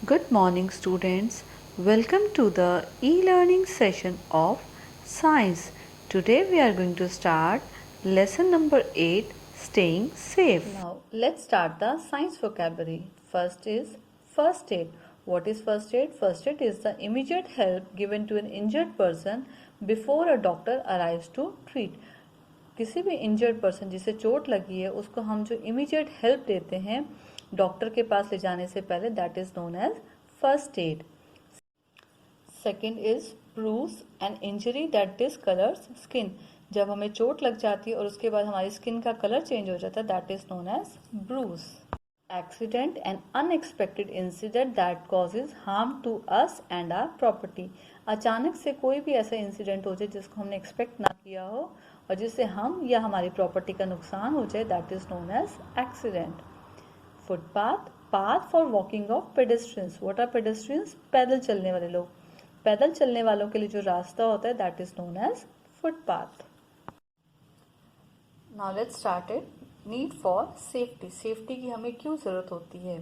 Good morning, students. Welcome to the e-learning session of Science. Today we are going to start lesson number 8, Staying Safe. Now, let's start the science vocabulary. First is first aid. What is first aid? First aid is the immediate help given to an injured person before a doctor arrives to treat. किसी भी injured person जिसे चोट लगी है उसको हम जो immediate help देते हैं डॉक्टर के पास ले जाने से पहले, that is known as first aid. Second is bruise, an injury that discolours skin. जब हमें चोट लग जाती है और उसके बाद हमारी स्किन का कलर चेंज हो जाता है, that is known as bruise. Accident, an unexpected incident that causes harm to us and our property. अचानक से कोई भी ऐसा इंसिडेंट हो जाए जिसको हमने एक्सपेक्ट ना किया हो और जिससे हम या हमारी प्रॉपर्टी का नुकसान हो जाए, that is known as accident. Footpath, path for walking of pedestrians. What are pedestrians? पैदल चलने वाले लोग. पैदल चलने वालों के लिए जो रास्ता होता है, that is known as footpath. Now let's start it. Need for safety. Safety की हमें क्यों जरूरत होती है?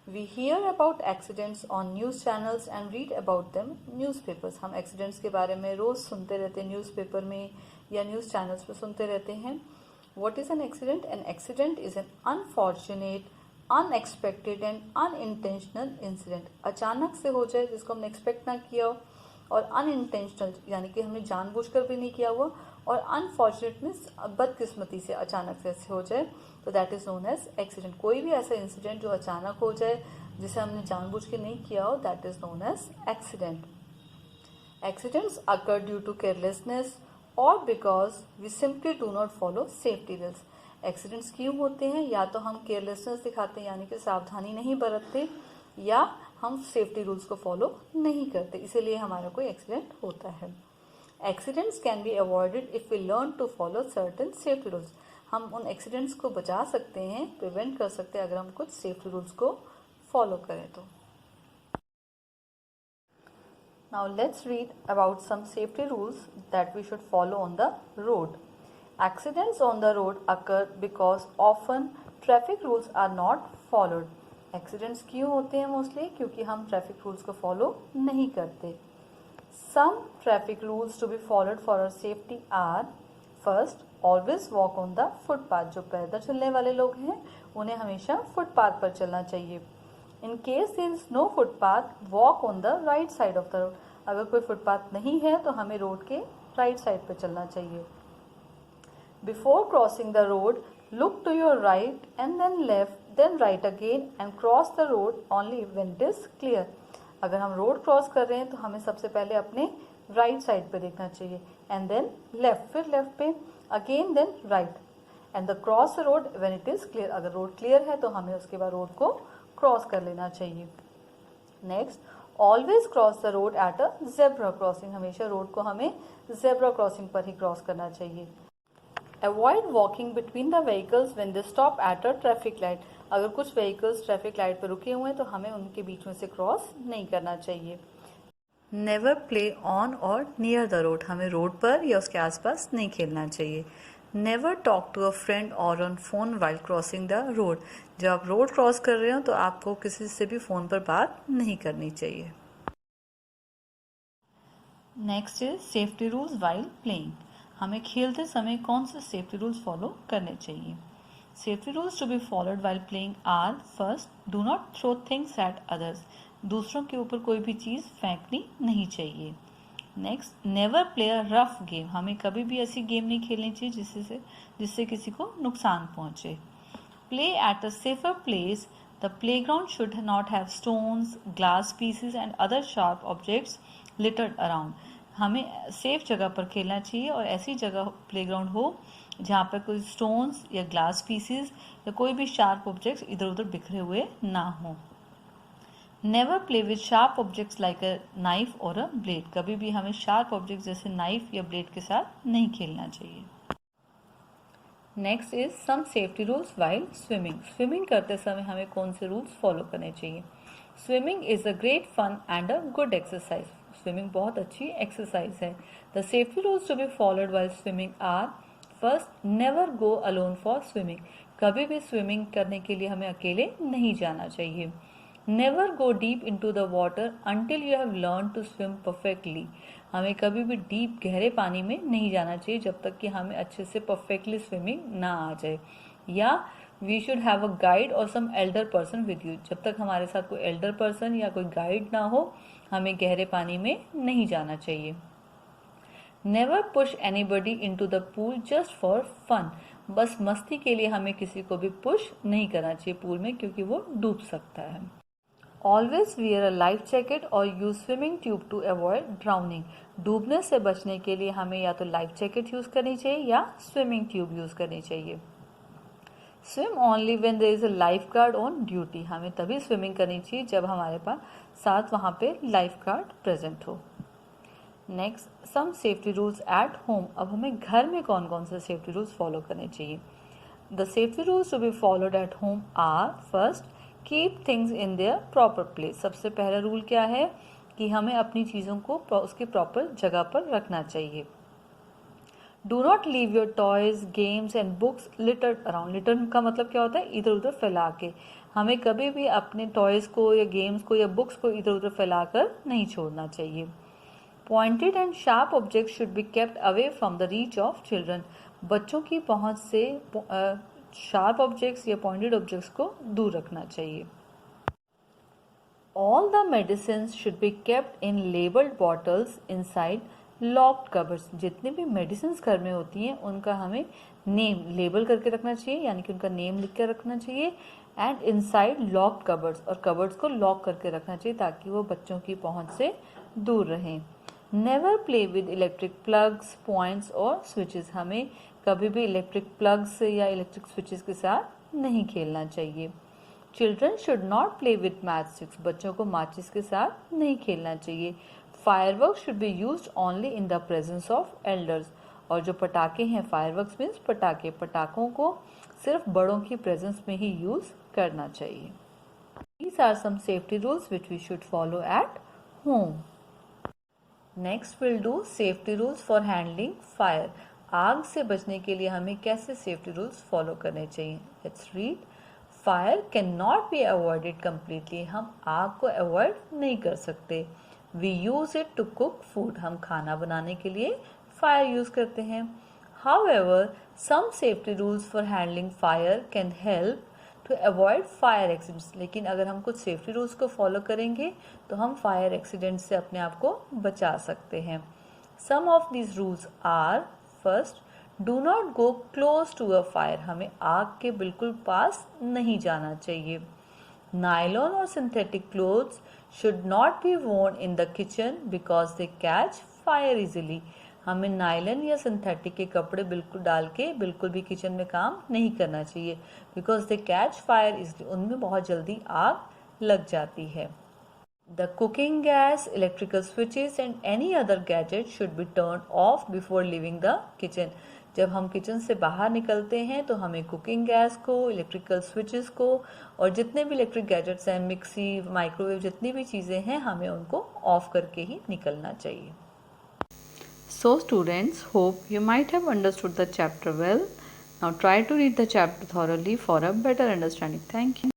We hear about accidents on news channels and read about them newspapers. हम एक्सीडेंट्स के बारे में रोज सुनते रहते हैं, न्यूज़पेपर में या न्यूज चैनल्स पर सुनते रहते हैं. What is an accident? An accident is an unfortunate, unexpected and unintentional incident. अचानक से हो जाए जिसको हमने एक्सपेक्ट ना किया हो, और अनइंटेंशनल यानी कि हमने जानबूझकर भी नहीं किया हुआ, और अनफॉर्चुनेट मीन्स बदकिस्मती से अचानक से ऐसे हो जाए, तो that is known as accident. कोई भी ऐसा इंसिडेंट जो अचानक हो जाए जिसे हमने जानबूझ के नहीं किया हो, that is known as accident. Accidents occur due to carelessness और because we simply do not follow safety rules. Accidents क्यों होते हैं? या तो हम केयरलेसनेस दिखाते हैं यानी कि सावधानी नहीं बरतते, या हम सेफ्टी रूल्स को फॉलो नहीं करते, इसीलिए हमारा कोई एक्सीडेंट होता है. Accidents can be avoided if we learn to follow certain safety rules. हम उन एक्सीडेंट्स को बचा सकते हैं, प्रिवेंट कर सकते हैं अगर हम कुछ सेफ्टी रूल्स को फॉलो करें तो. Now let's read about some safety rules that we should follow on the road. Accidents on the road occur because often traffic rules are not followed. Accidents क्यों होते हैं मोस्टली? क्योंकि हम traffic rules को follow नहीं करते. Some traffic rules to be followed for our safety are: first, always walk on the footpath. जो पैदल चलने वाले लोग हैं उन्हें हमेशा फुटपाथ पर चलना चाहिए. In case there is no footpath, walk on the right side of the road. अगर कोई फुटपाथ नहीं है तो हमें रोड के राइट साइड पर चलना चाहिए. Before crossing the road, look to your right and then left, then right again and cross the road only when it is clear. अगर हम रोड क्रॉस कर रहे हैं तो हमें सबसे पहले अपने राइट साइड पे देखना चाहिए, एंड देन लेफ्ट, फिर लेफ्ट पे, again then right, and the cross the road when it is clear. अगर रोड क्लियर है तो हमें उसके बाद रोड को क्रॉस कर लेना चाहिए. Next, always cross the road at a zebra crossing. हमेशा रोड को हमें जेब्रा क्रॉसिंग पर ही क्रॉस करना चाहिए. Avoid walking between the vehicles when they stop at a traffic light. अगर कुछ व्हीकल्स ट्रैफिक लाइट पर रुके हुए हैं तो हमें उनके बीच में से क्रॉस नहीं करना चाहिए. Never play on or near the road. हमें रोड पर या उसके आसपास नहीं खेलना चाहिए. Never talk to a friend or on phone while crossing the road. जब आप रोड क्रॉस कर रहे हो तो आपको किसी से भी फोन पर बात नहीं करनी चाहिए. Next is safety rules while playing. हमें खेलते समय कौन से सेफ्टी रूल्स फॉलो करने चाहिए? Safety rules to be followed while playing are: first, do not throw things at others. दूसरों के ऊपर कोई भी चीज़ फेंकनी नहीं चाहिए. Next, never play a rough game. हमें कभी भी ऐसी गेम नहीं खेलनी चाहिए जिससे किसी को नुकसान पहुंचे. Play at a safer place. The playground should not have stones, glass pieces and other sharp objects littered around. हमें सेफ जगह पर खेलना चाहिए और ऐसी जगह प्लेग्राउंड हो जहाँ पर कोई स्टोन्स या ग्लास पीसेस या कोई भी शार्प ऑब्जेक्ट्स इधर उधर बिखरे हुए ना हो. Never play with sharp objects like a knife और अ ब्लेड. कभी भी हमें शार्प ऑब्जेक्ट्स जैसे नाइफ या ब्लेड के साथ नहीं खेलना चाहिए. Next is some safety rules while swimming. Swimming करते समय हमें कौन से रूल्स फॉलो करने चाहिए? Swimming is a great fun and a good exercise. Swimming बहुत अच्छी एक्सरसाइज है. The safety rules to be followed while swimming are: first, never go alone for swimming. कभी भी स्विमिंग करने के लिए हमें अकेले नहीं जाना चाहिए. Never go deep into the water until you have learn to swim perfectly. हमें कभी भी डीप गहरे पानी में नहीं जाना चाहिए जब तक कि हमें अच्छे से परफेक्टली स्विमिंग ना आ जाए, या we should have a guide और some elder person with you. जब तक हमारे साथ कोई एल्डर पर्सन या कोई गाइड ना हो हमें गहरे पानी में नहीं जाना चाहिए। Never push anybody into the pool just for fun. बस मस्ती के लिए हमें किसी को भी पुश नहीं करना चाहिए पूल में, क्योंकि वो डूब सकता है। Always wear a life jacket और use swimming tube to avoid drowning. डूबने से बचने के लिए हमें या तो लाइफ जैकेट यूज करनी चाहिए या स्विमिंग ट्यूब यूज करनी चाहिए। Swim only when there is a lifeguard on duty. हमें तभी स्विमिंग करनी चाहिए जब हमारे पास साथ वहाँ पे लाइफ गार्ड प्रेजेंट हो। Next, some safety rules at home. अब हमें घर में कौन कौन से सेफ्टी रूल्स फॉलो करने चाहिए। The safety rules to be followed at home are, first, keep things in their proper place. सबसे पहला रूल क्या है कि हमें अपनी चीज़ों को उसकी प्रॉपर जगह पर रखना चाहिए। Do not leave your toys, games and books littered around. Litre का मतलब क्या होता है, इधर उधर फैला के। हमें कभी भी अपने टॉयज को या गेम्स को या बुक्स को इधर उधर फैलाकर नहीं छोड़ना चाहिए। Pointed and sharp object should be kept away from the reach of children. बच्चों की पहुंच से शार्प ऑब्जेक्ट्स या पॉइंटेड ऑब्जेक्ट्स को दूर रखना चाहिए। All the medicine should be kept in labelled bottles inside locked covers. जितनी भी मेडिसिन घर में होती हैं उनका हमें नेम लेबल करके रखना चाहिए, यानी कि उनका नेम लिख कर रखना चाहिए। एंड इनसाइड लॉक्ड कवर्स, और कवर्स को लॉक करके रखना चाहिए ताकि वो बच्चों की पहुंच से दूर रहें। Never play with electric plugs, points और स्विचेस। हमें कभी भी इलेक्ट्रिक प्लग्स या इलेक्ट्रिक स्विचेस के साथ नहीं खेलना चाहिए। Children should not play with match sticks. बच्चों को माचिस के साथ नहीं खेलना चाहिए। Fireworks should be used only in the presence of elders. और जो पटाखे हैं, फायरवर्क्स मीन्स पटाखे, पटाखों को सिर्फ बड़ों की प्रेजेंस में ही यूज करना चाहिए। These are some safety rules which we should follow at home. Next will do safety rules for handling fire. आग से बचने के लिए हमें कैसे सेफ्टी रूल्स फॉलो करने चाहिए। Let's read. Fire can not be avoided completely. हम आग को अवॉइड नहीं कर सकते। We use it to cook food. हम खाना बनाने के लिए फायर यूज करते हैं। However, some safety rules for handling fire can help to avoid fire accidents. लेकिन अगर हम कुछ सेफ्टी रूल्स को फॉलो करेंगे तो हम फायर एक्सीडेंट से अपने आप को बचा सकते हैं। Some of these rules are, first, do not go close to a fire. हमें आग के बिल्कुल पास नहीं जाना चाहिए। नायलॉन और synthetic clothes should not be worn in the kitchen because they catch fire easily. हमें नायलन या सिंथेटिक के कपड़े बिल्कुल डाल के बिल्कुल भी किचन में काम नहीं करना चाहिए, because they catch fire easily. उनमें बहुत जल्दी आग लग जाती है। The cooking gas, electrical switches and any other gadget should be turn off before living the kitchen. जब हम किचन से बाहर निकलते हैं तो हमें कुकिंग गैस को, इलेक्ट्रिकल स्विचेस को और जितने भी इलेक्ट्रिक गैजेट्स हैं, मिक्सी, माइक्रोवेव, जितनी भी चीज़ें हैं, हमें उनको ऑफ करके ही निकलना चाहिए। So students, hope you might have understood the chapter well. Now try to read the chapter thoroughly for a better understanding. Thank you.